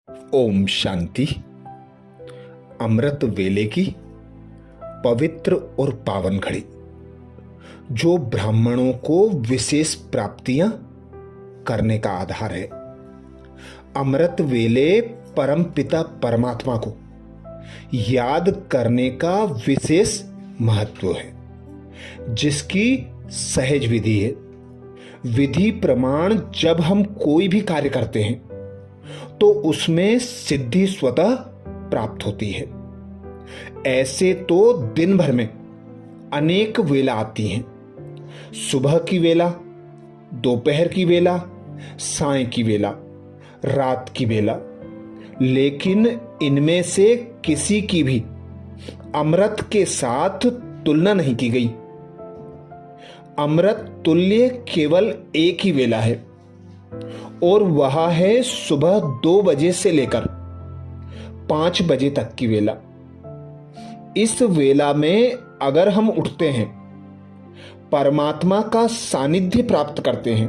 ओम शांति। अमृत वेले की पवित्र और पावन घड़ी जो ब्राह्मणों को विशेष प्राप्तियां करने का आधार है। अमृत वेले परम पिता परमात्मा को याद करने का विशेष महत्व है, जिसकी सहज विधि है। विधि प्रमाण जब हम कोई भी कार्य करते हैं तो उसमें सिद्धि स्वतः प्राप्त होती है। ऐसे तो दिन भर में अनेक वेला आती हैं, सुबह की वेला, दोपहर की वेला, साय की वेला, रात की वेला, लेकिन इनमें से किसी की भी अमृत के साथ तुलना नहीं की गई। अमृत तुल्य केवल एक ही वेला है और वह है सुबह 2 बजे से लेकर 5 बजे तक की वेला। इस वेला में अगर हम उठते हैं, परमात्मा का सानिध्य प्राप्त करते हैं,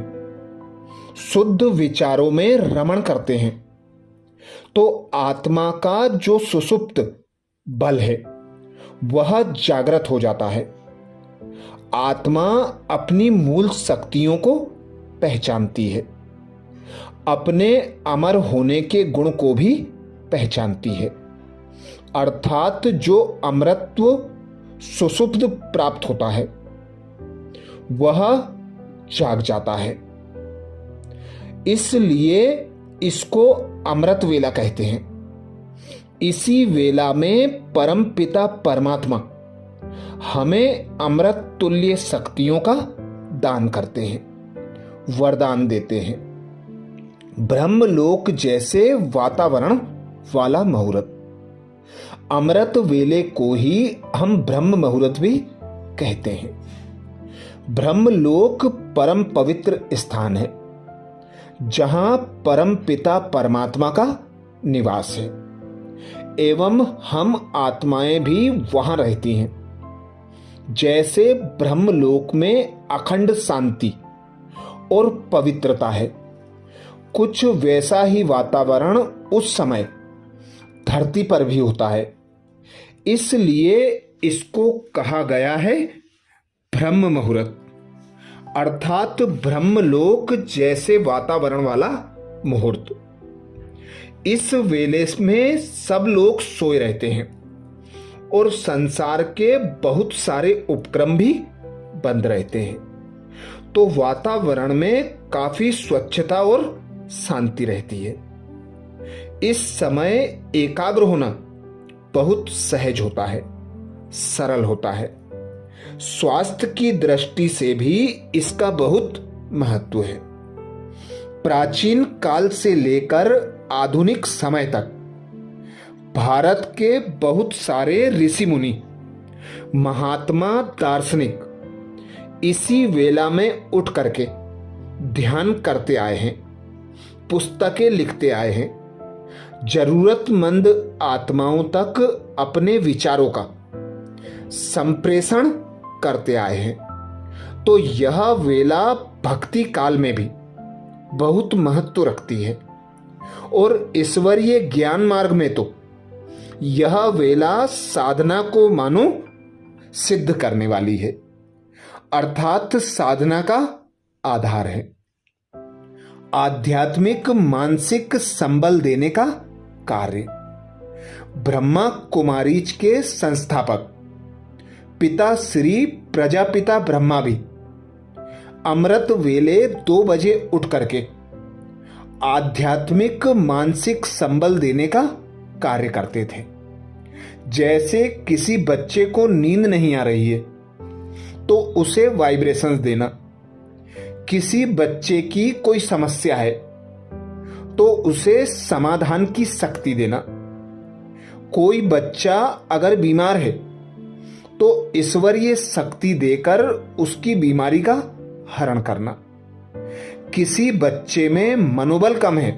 शुद्ध विचारों में रमण करते हैं, तो आत्मा का जो सुषुप्त बल है वह जागृत हो जाता है। आत्मा अपनी मूल शक्तियों को पहचानती है, अपने अमर होने के गुण को भी पहचानती है, अर्थात जो अमरत्व सुषुप्त प्राप्त होता है वह जाग जाता है। इसलिए इसको अमृत वेला कहते हैं। इसी वेला में परम पिता परमात्मा हमें अमृत तुल्य शक्तियों का दान करते हैं, वरदान देते हैं। ब्रह्मलोक जैसे वातावरण वाला मुहूर्त, अमृत वेले को ही हम ब्रह्म मुहूर्त भी कहते हैं। ब्रह्मलोक परम पवित्र स्थान है जहां परम पिता परमात्मा का निवास है एवं हम आत्माएं भी वहां रहती हैं। जैसे ब्रह्मलोक में अखंड शांति और पवित्रता है, कुछ वैसा ही वातावरण उस समय धरती पर भी होता है। इसलिए इसको कहा गया है ब्रह्म मुहूर्त, अर्थात ब्रह्मलोक जैसे वातावरण वाला मुहूर्त। इस वेले में सब लोग सोए रहते हैं और संसार के बहुत सारे उपक्रम भी बंद रहते हैं, तो वातावरण में काफी स्वच्छता और शांति रहती है। इस समय एकाग्र होना बहुत सहज होता है, सरल होता है। स्वास्थ्य की दृष्टि से भी इसका बहुत महत्व है। प्राचीन काल से लेकर आधुनिक समय तक भारत के बहुत सारे ऋषि मुनि, महात्मा, दार्शनिक इसी वेला में उठ करके ध्यान करते आए हैं, पुस्तकें लिखते आए हैं, जरूरतमंद आत्माओं तक अपने विचारों का संप्रेषण करते आए हैं। तो यह वेला भक्ति काल में भी बहुत महत्व रखती है और ईश्वरीय ज्ञान मार्ग में तो यह वेला साधना को मानो सिद्ध करने वाली है, अर्थात साधना का आधार है। आध्यात्मिक मानसिक संबल देने का कार्य ब्रह्मा कुमारीज के संस्थापक पिता श्री प्रजापिता ब्रह्मा भी अमृत वेले 2 बजे उठ करके आध्यात्मिक मानसिक संबल देने का कार्य करते थे। जैसे किसी बच्चे को नींद नहीं आ रही है तो उसे वाइब्रेशंस देना, किसी बच्चे की कोई समस्या है तो उसे समाधान की शक्ति देना, कोई बच्चा अगर बीमार है तो ईश्वरीय शक्ति देकर उसकी बीमारी का हरण करना, किसी बच्चे में मनोबल कम है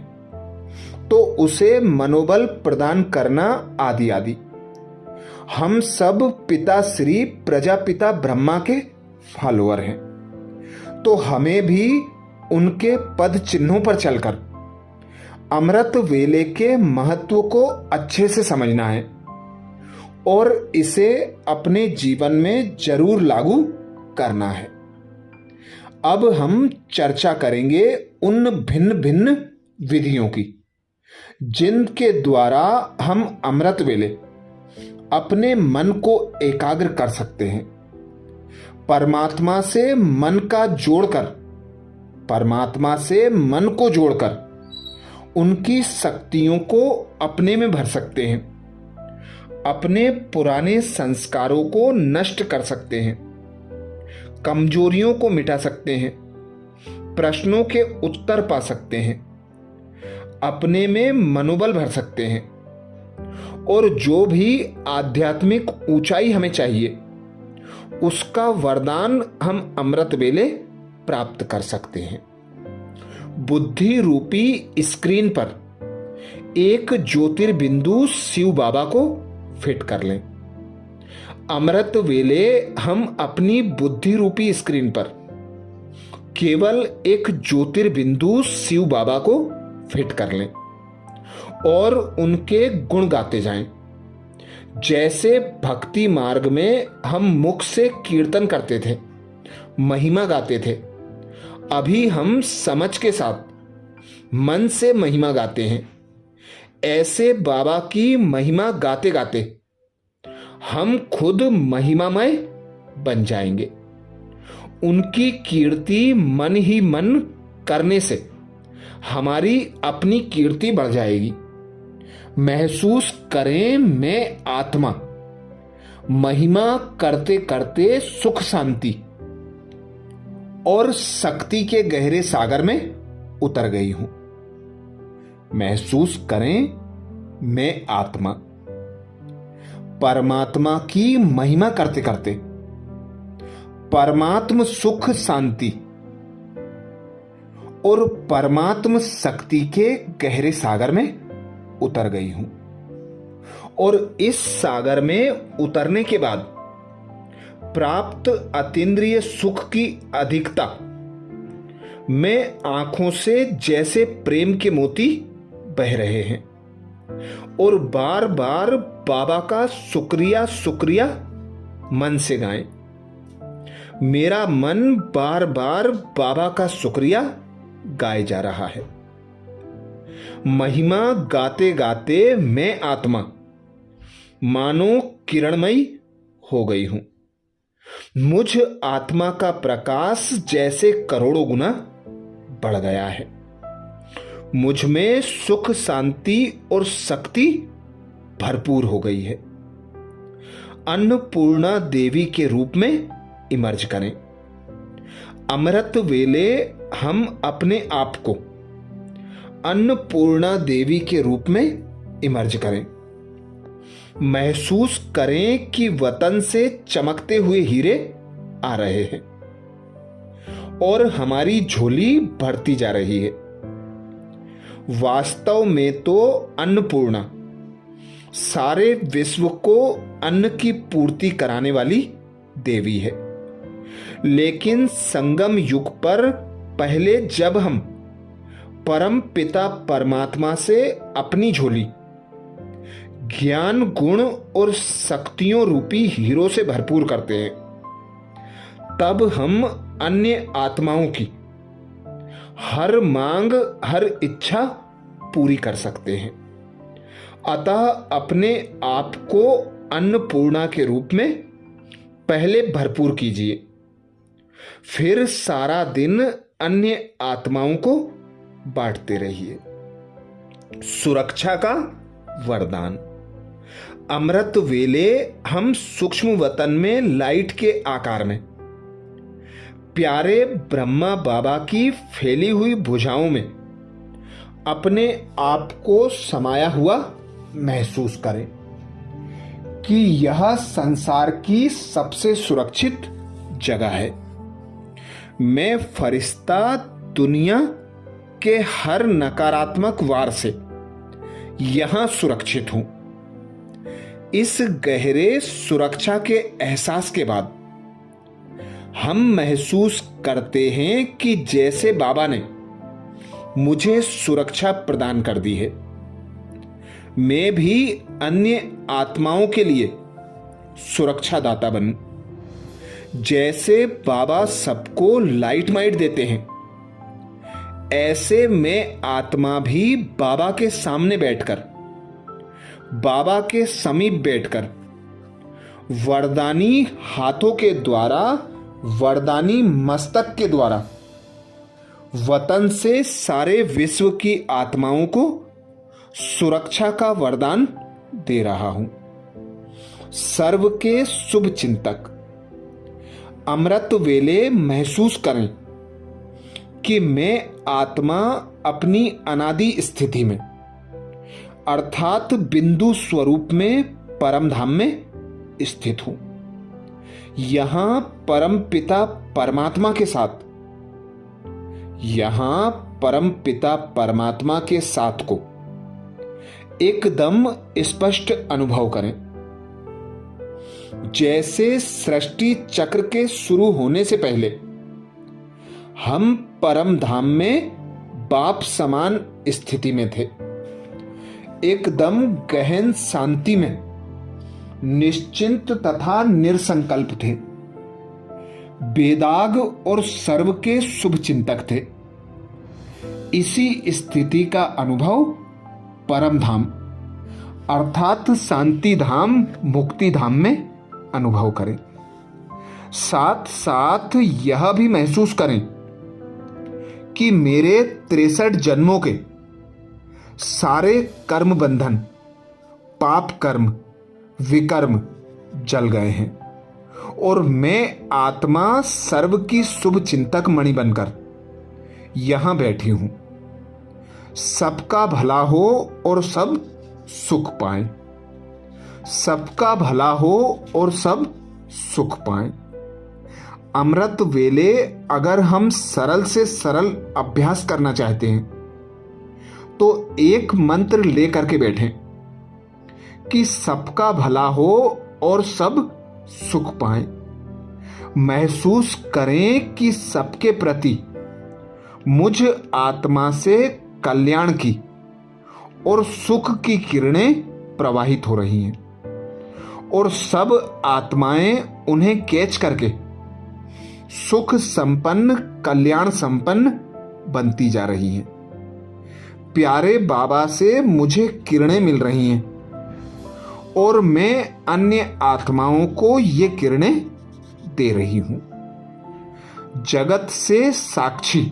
तो उसे मनोबल प्रदान करना, आदि आदि। हम सब पिता श्री प्रजापिता ब्रह्मा के फॉलोअर हैं, तो हमें भी उनके पद चिन्हों पर चलकर अमृत वेले के महत्व को अच्छे से समझना है और इसे अपने जीवन में जरूर लागू करना है। अब हम चर्चा करेंगे उन भिन्न भिन्न विधियों की जिनके द्वारा हम अमृत वेले अपने मन को एकाग्र कर सकते हैं, परमात्मा से मन को जोड़कर उनकी शक्तियों को अपने में भर सकते हैं, अपने पुराने संस्कारों को नष्ट कर सकते हैं, कमजोरियों को मिटा सकते हैं, प्रश्नों के उत्तर पा सकते हैं, अपने में मनोबल भर सकते हैं और जो भी आध्यात्मिक ऊंचाई हमें चाहिए उसका वरदान हम अमृत वेले प्राप्त कर सकते हैं। बुद्धि रूपी स्क्रीन पर एक ज्योतिर्बिंदु शिव बाबा को फिट कर लें। अमृत वेले हम अपनी बुद्धि रूपी स्क्रीन पर केवल एक ज्योतिर्बिंदु शिव बाबा को फिट कर लें और उनके गुण गाते जाएं। जैसे भक्ति मार्ग में हम मुख से कीर्तन करते थे, महिमा गाते थे, अभी हम समझ के साथ मन से महिमा गाते हैं। ऐसे बाबा की महिमा गाते गाते हम खुद महिमामय बन जाएंगे। उनकी कीर्ति मन ही मन करने से हमारी अपनी कीर्ति बढ़ जाएगी। महसूस करें मैं आत्मा महिमा करते करते सुख शांति और शक्ति के गहरे सागर में उतर गई हूं। महसूस करें मैं आत्मा परमात्मा की महिमा करते करते परमात्म सुख शांति और परमात्म शक्ति के गहरे सागर में उतर गई हूं और इस सागर में उतरने के बाद प्राप्त अतीन्द्रिय सुख की अधिकता में आंखों से जैसे प्रेम के मोती बह रहे हैं और बार बार बाबा का शुक्रिया शुक्रिया मन से गाएं। मेरा मन बार बार बाबा का शुक्रिया गाए जा रहा है। महिमा गाते गाते मैं आत्मा मानो किरणमयी हो गई हूं। मुझ आत्मा का प्रकाश जैसे करोड़ों गुना बढ़ गया है। मुझ में सुख शांति और शक्ति भरपूर हो गई है। अन्नपूर्णा देवी के रूप में इमर्ज करें। अमृत वेले हम अपने आप को अन्नपूर्णा देवी के रूप में इमर्ज करें। महसूस करें कि वतन से चमकते हुए हीरे आ रहे हैं और हमारी झोली भरती जा रही है। वास्तव में तो अन्नपूर्णा सारे विश्व को अन्न की पूर्ति कराने वाली देवी है, लेकिन संगम युग पर पहले जब हम परम पिता परमात्मा से अपनी झोली ज्ञान गुण और शक्तियों रूपी हीरो से भरपूर करते हैं, तब हम अन्य आत्माओं की हर मांग हर इच्छा पूरी कर सकते हैं। अतः अपने आप को अन्नपूर्णा के रूप में पहले भरपूर कीजिए, फिर सारा दिन अन्य आत्माओं को बांटते रहिए। सुरक्षा का वरदान। अमृत वेले हम सूक्ष्म वतन में लाइट के आकार में प्यारे ब्रह्मा बाबा की फैली हुई भुजाओं में अपने आप को समाया हुआ महसूस करें कि यह संसार की सबसे सुरक्षित जगह है। मैं फरिश्ता दुनिया के हर नकारात्मक वार से यहां सुरक्षित हूं। इस गहरे सुरक्षा के एहसास के बाद हम महसूस करते हैं कि जैसे बाबा ने मुझे सुरक्षा प्रदान कर दी है। मैं भी अन्य आत्माओं के लिए सुरक्षादाता बनूं। जैसे बाबा सबको लाइट माइट देते हैं, ऐसे मैं आत्मा भी बाबा के सामने बैठकर, बाबा के समीप बैठकर वरदानी हाथों के द्वारा, वरदानी मस्तक के द्वारा वतन से सारे विश्व की आत्माओं को सुरक्षा का वरदान दे रहा हूं। सर्व के शुभ चिंतक अमृत वेले महसूस करें कि मैं आत्मा अपनी अनादि स्थिति में अर्थात बिंदु स्वरूप में परम धाम में स्थित हूं। यहां परम पिता परमात्मा के साथ, यहां परम पिता परमात्मा के साथ को एकदम स्पष्ट अनुभव करें। जैसे सृष्टि चक्र के शुरू होने से पहले हम परम धाम में बाप समान स्थिति में थे, एकदम गहन शांति में निश्चिंत तथा निरसंकल्प थे, बेदाग और सर्व के शुभ चिंतक थे। इसी स्थिति का अनुभव परम धाम अर्थात शांति धाम, मुक्ति धाम में अनुभव करें। साथ साथ यह भी महसूस करें कि मेरे 63 जन्मों के सारे कर्म बंधन, पाप कर्म, विकर्म जल गए हैं और मैं आत्मा सर्व की शुभ चिंतक मणि बनकर यहां बैठी हूं। सबका भला हो और सब सुख पाएं, सबका भला हो और सब सुख पाएं। अमृत वेले अगर हम सरल से सरल अभ्यास करना चाहते हैं तो एक मंत्र लेकर के बैठें कि सबका भला हो और सब सुख पाएं। महसूस करें कि सबके प्रति मुझ आत्मा से कल्याण की और सुख की किरणें प्रवाहित हो रही हैं और सब आत्माएं उन्हें कैच करके सुख संपन्न, कल्याण संपन्न बनती जा रही हैं। प्यारे बाबा से मुझे किरणें मिल रही हैं और मैं अन्य आत्माओं को ये किरणें दे रही हूं। जगत से साक्षी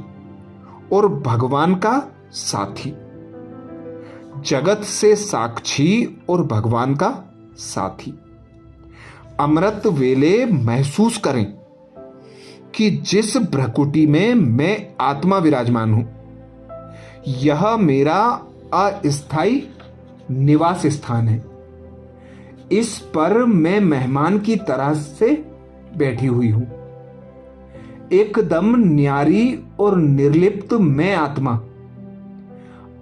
और भगवान का साथी, जगत से साक्षी और भगवान का साथी। अमृत वेले महसूस करें कि जिस भ्रकुटी में मैं आत्मा विराजमान हूं, यह मेरा अस्थायी निवास स्थान है। इस पर मैं मेहमान की तरह से बैठी हुई हूं। एकदम न्यारी और निर्लिप्त मैं आत्मा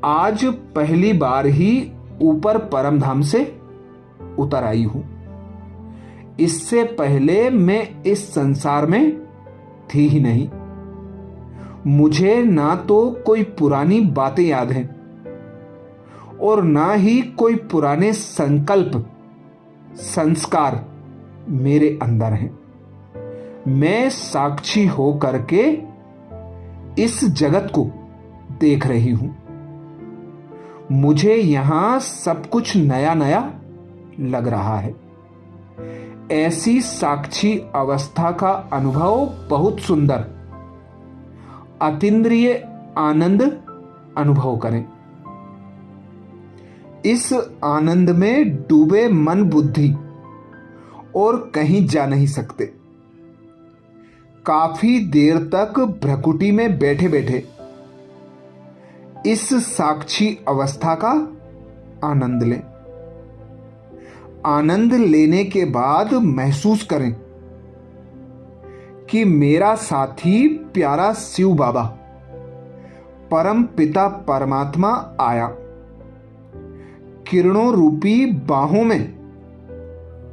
आज पहली बार ही ऊपर परमधाम से उतर आई हूं। इससे पहले मैं इस संसार में थी ही नहीं। मुझे ना तो कोई पुरानी बातें याद हैं और ना ही कोई पुराने संकल्प, संस्कार मेरे अंदर हैं। मैं साक्षी हो करके इस जगत को देख रही हूं। मुझे यहां सब कुछ नया नया लग रहा है। ऐसी साक्षी अवस्था का अनुभव बहुत सुंदर, अतीन्द्रिय आनंद अनुभव करें। इस आनंद में डूबे मन बुद्धि और कहीं जा नहीं सकते। काफी देर तक भ्रकुटी में बैठे बैठे इस साक्षी अवस्था का आनंद लें। आनंद लेने के बाद महसूस करें कि मेरा साथी प्यारा शिव बाबा परम पिता परमात्मा आया। किरणों रूपी बाहों में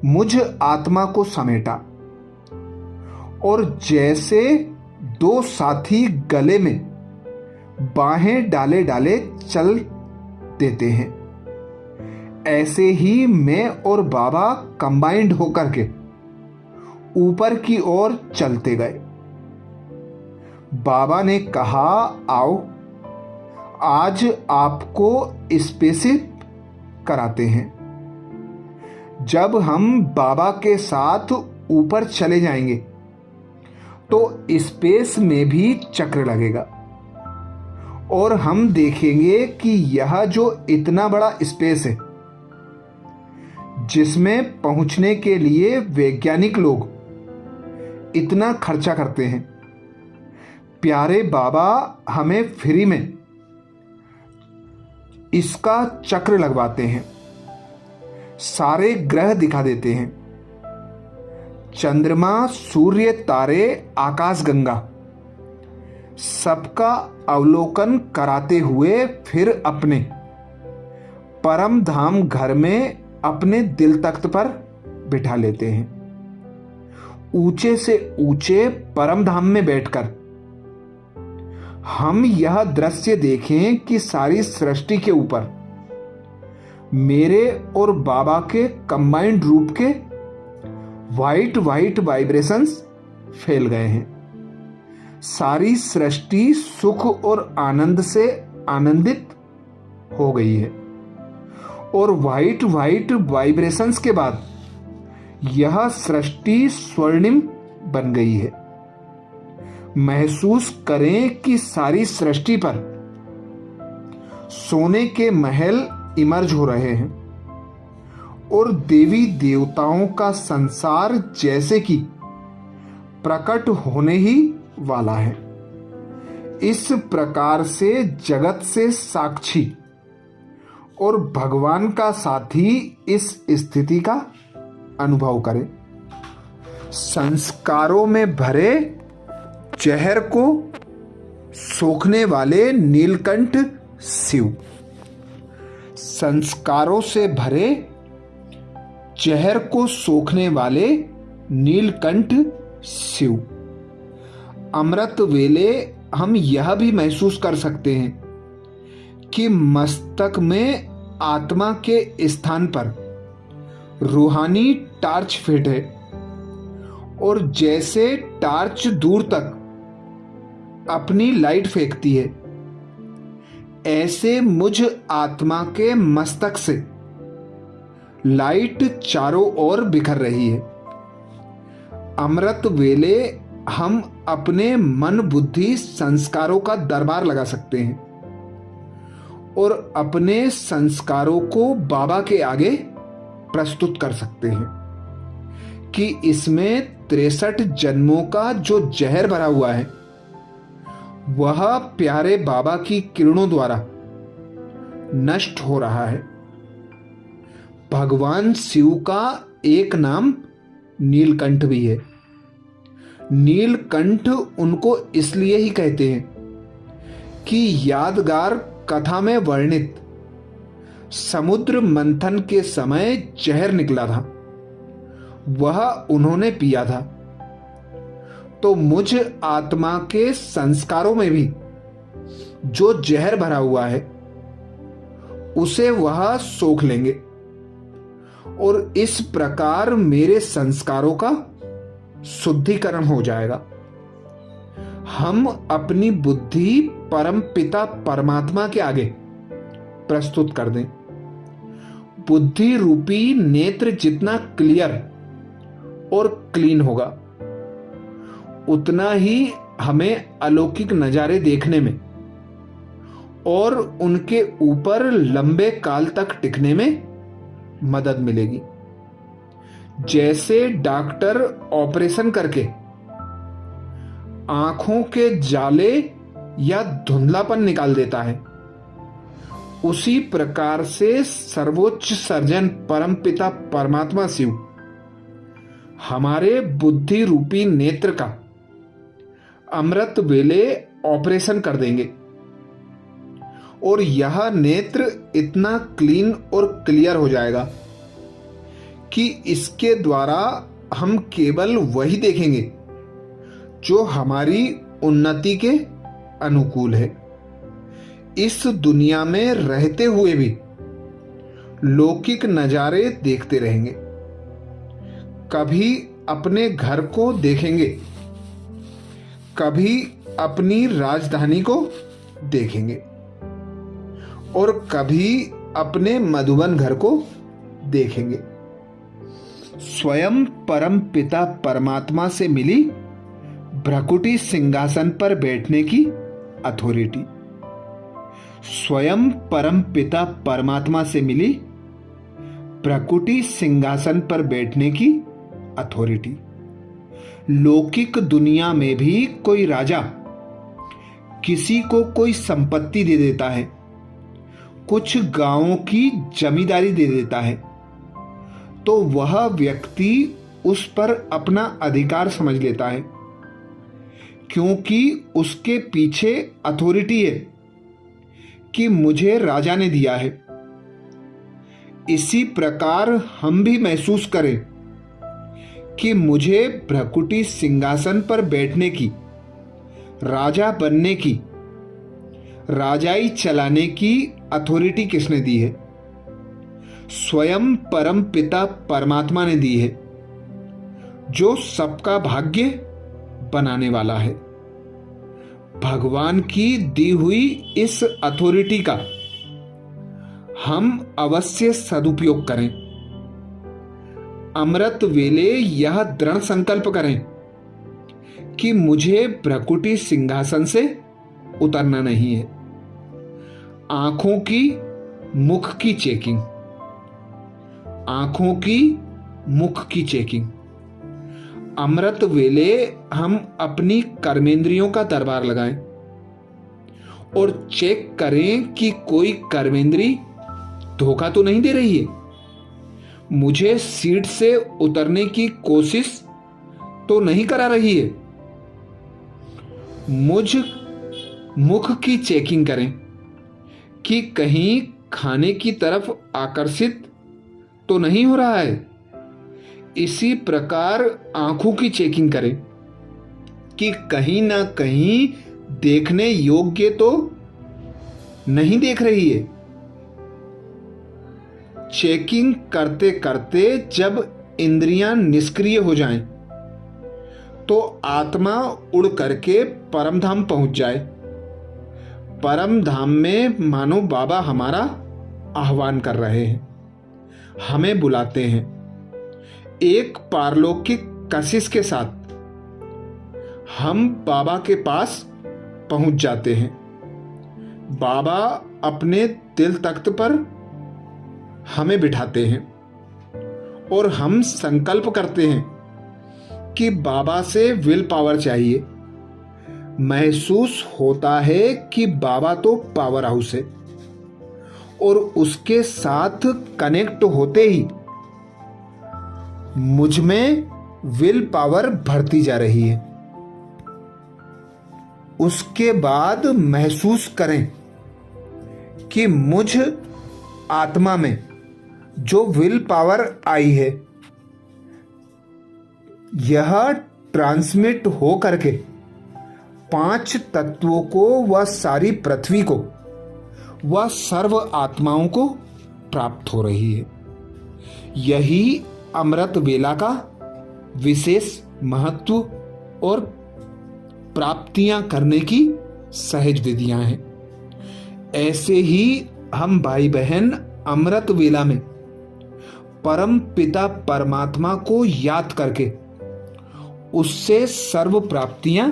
मुझ आत्मा को समेटा और जैसे दो साथी गले में बाहें डाले डाले चल देते हैं। ऐसे ही मैं और बाबा कंबाइंड होकर के ऊपर की ओर चलते गए। बाबा ने कहा, आओ आज आपको स्पेसशिप कराते हैं। जब हम बाबा के साथ ऊपर चले जाएंगे तो स्पेस में भी चक्र लगेगा और हम देखेंगे कि यह जो इतना बड़ा स्पेस है जिसमें पहुंचने के लिए वैज्ञानिक लोग इतना खर्चा करते हैं, प्यारे बाबा हमें फ्री में इसका चक्र लगवाते हैं। सारे ग्रह दिखा देते हैं, चंद्रमा, सूर्य, तारे, आकाशगंगा, सबका अवलोकन कराते हुए फिर अपने परम धाम घर में अपने दिल तख्त पर बिठा लेते हैं। ऊंचे से ऊंचे परम धाम में बैठकर हम यह दृश्य देखें कि सारी सृष्टि के ऊपर मेरे और बाबा के कंबाइंड रूप के वाइट वाइट वाइब्रेशंस फैल गए हैं। सारी सृष्टि सुख और आनंद से आनंदित हो गई है और वाइट वाइट वाइब्रेशंस के बाद यह सृष्टि स्वर्णिम बन गई है। महसूस करें कि सारी सृष्टि पर सोने के महल इमर्ज हो रहे हैं और देवी देवताओं का संसार जैसे कि प्रकट होने ही वाला है। इस प्रकार से जगत से साक्षी और भगवान का साथी इस स्थिति का अनुभव करें। संस्कारों में भरे जहर को सोखने वाले नीलकंठ शिव। संस्कारों से भरे जहर को सोखने वाले नीलकंठ शिव। अमृत वेले हम यह भी महसूस कर सकते हैं कि मस्तक में आत्मा के स्थान पर रूहानी टार्च फिट है और जैसे टार्च दूर तक अपनी लाइट फेंकती है, ऐसे मुझ आत्मा के मस्तक से लाइट चारों ओर बिखर रही है। अमृत वेले हम अपने मन बुद्धि संस्कारों का दरबार लगा सकते हैं और अपने संस्कारों को बाबा के आगे प्रस्तुत कर सकते हैं कि इसमें 63 जन्मों का जो जहर भरा हुआ है वह प्यारे बाबा की किरणों द्वारा नष्ट हो रहा है। भगवान शिव का एक नाम नीलकंठ भी है। नीलकंठ उनको इसलिए ही कहते हैं कि यादगार कथा में वर्णित समुद्र मंथन के समय जहर निकला था, वह उन्होंने पिया था। तो मुझ आत्मा के संस्कारों में भी जो जहर भरा हुआ है उसे वह सोख लेंगे और इस प्रकार मेरे संस्कारों का शुद्धिकरण हो जाएगा। हम अपनी बुद्धि परम पिता परमात्मा के आगे प्रस्तुत कर दें। बुद्धि रूपी नेत्र जितना क्लियर और क्लीन होगा, उतना ही हमें अलौकिक नजारे देखने में और उनके ऊपर लंबे काल तक टिकने में मदद मिलेगी। जैसे डॉक्टर ऑपरेशन करके आंखों के जाले या धुंधलापन निकाल देता है, उसी प्रकार से सर्वोच्च सर्जन परमपिता परमात्मा शिव हमारे बुद्धि रूपी नेत्र का अमृत वेले ऑपरेशन कर देंगे और यह नेत्र इतना क्लीन और क्लियर हो जाएगा कि इसके द्वारा हम केवल वही देखेंगे जो हमारी उन्नति के अनुकूल है। इस दुनिया में रहते हुए भी लौकिक नज़ारे देखते रहेंगे। कभी अपने घर को देखेंगे, कभी अपनी राजधानी को देखेंगे और कभी अपने मधुबन घर को देखेंगे। स्वयं परम पिता परमात्मा से मिली भ्रकुटी सिंहासन पर बैठने की अथॉरिटी। स्वयं परम पिता परमात्मा से मिली भ्रकुटी सिंहासन पर बैठने की अथॉरिटी। लौकिक दुनिया में भी कोई राजा किसी को कोई संपत्ति दे देता है, कुछ गांवों की जमींदारी दे देता है, तो वह व्यक्ति उस पर अपना अधिकार समझ लेता है, क्योंकि उसके पीछे अथॉरिटी है कि मुझे राजा ने दिया है। इसी प्रकार हम भी महसूस करें कि मुझे भ्रकुटी सिंहासन पर बैठने की, राजा बनने की, राजाई चलाने की अथॉरिटी किसने दी है? स्वयं परम पिता परमात्मा ने दी है, जो सबका भाग्य बनाने वाला है। भगवान की दी हुई इस अथॉरिटी का हम अवश्य सदुपयोग करें। अमृत वेले यह दृढ़ संकल्प करें कि मुझे भ्रकुटी सिंहासन से उतरना नहीं है। आंखों की मुख की चेकिंग, आंखों की मुख की चेकिंग। अमृत वेले हम अपनी कर्मेंद्रियों का दरबार लगाएं और चेक करें कि कोई कर्मेंद्री धोखा तो नहीं दे रही है, मुझे सीट से उतरने की कोशिश तो नहीं करा रही है। मुझ मुख की चेकिंग करें कि कहीं खाने की तरफ आकर्षित तो नहीं हो रहा है। इसी प्रकार आंखों की चेकिंग करें कि कहीं ना कहीं देखने योग्य तो नहीं देख रही है। चेकिंग करते करते जब इंद्रियां निष्क्रिय हो जाएं, तो आत्मा उड़ करके परम धाम पहुंच जाए। परम धाम में मानो बाबा हमारा आह्वान कर रहे हैं, हमें बुलाते हैं। एक पारलौकिक कशिश के साथ हम बाबा के पास पहुंच जाते हैं। बाबा अपने दिल तख्त पर हमें बिठाते हैं और हम संकल्प करते हैं कि बाबा से विल पावर चाहिए। महसूस होता है कि बाबा तो पावर हाउस है और उसके साथ कनेक्ट होते ही मुझ में विल पावर बढ़ती जा रही है। उसके बाद महसूस करें कि मुझ आत्मा में जो विल पावर आई है, यह ट्रांसमिट हो करके 5 तत्वों को व सारी पृथ्वी को व सर्व आत्माओं को प्राप्त हो रही है। यही अमृत वेला का विशेष महत्व और प्राप्तियां करने की सहज विधियां हैं। ऐसे ही हम भाई बहन अमृत वेला में परम पिता परमात्मा को याद करके उससे सर्व प्राप्तियां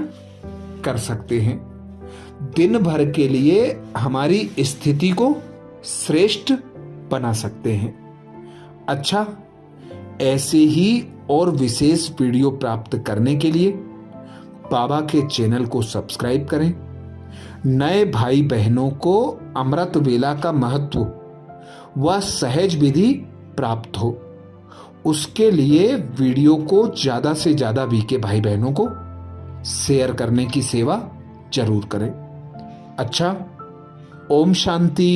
कर सकते हैं। दिन भर के लिए हमारी स्थिति को श्रेष्ठ बना सकते हैं। अच्छा, ऐसे ही और विशेष वीडियो प्राप्त करने के लिए बाबा के चैनल को सब्सक्राइब करें। नए भाई बहनों को अमृत वेला का महत्व व सहज विधि प्राप्त हो, उसके लिए वीडियो को ज़्यादा से ज़्यादा वीके भाई बहनों को शेयर करने की सेवा जरूर करें। अच्छा, ओम शांति।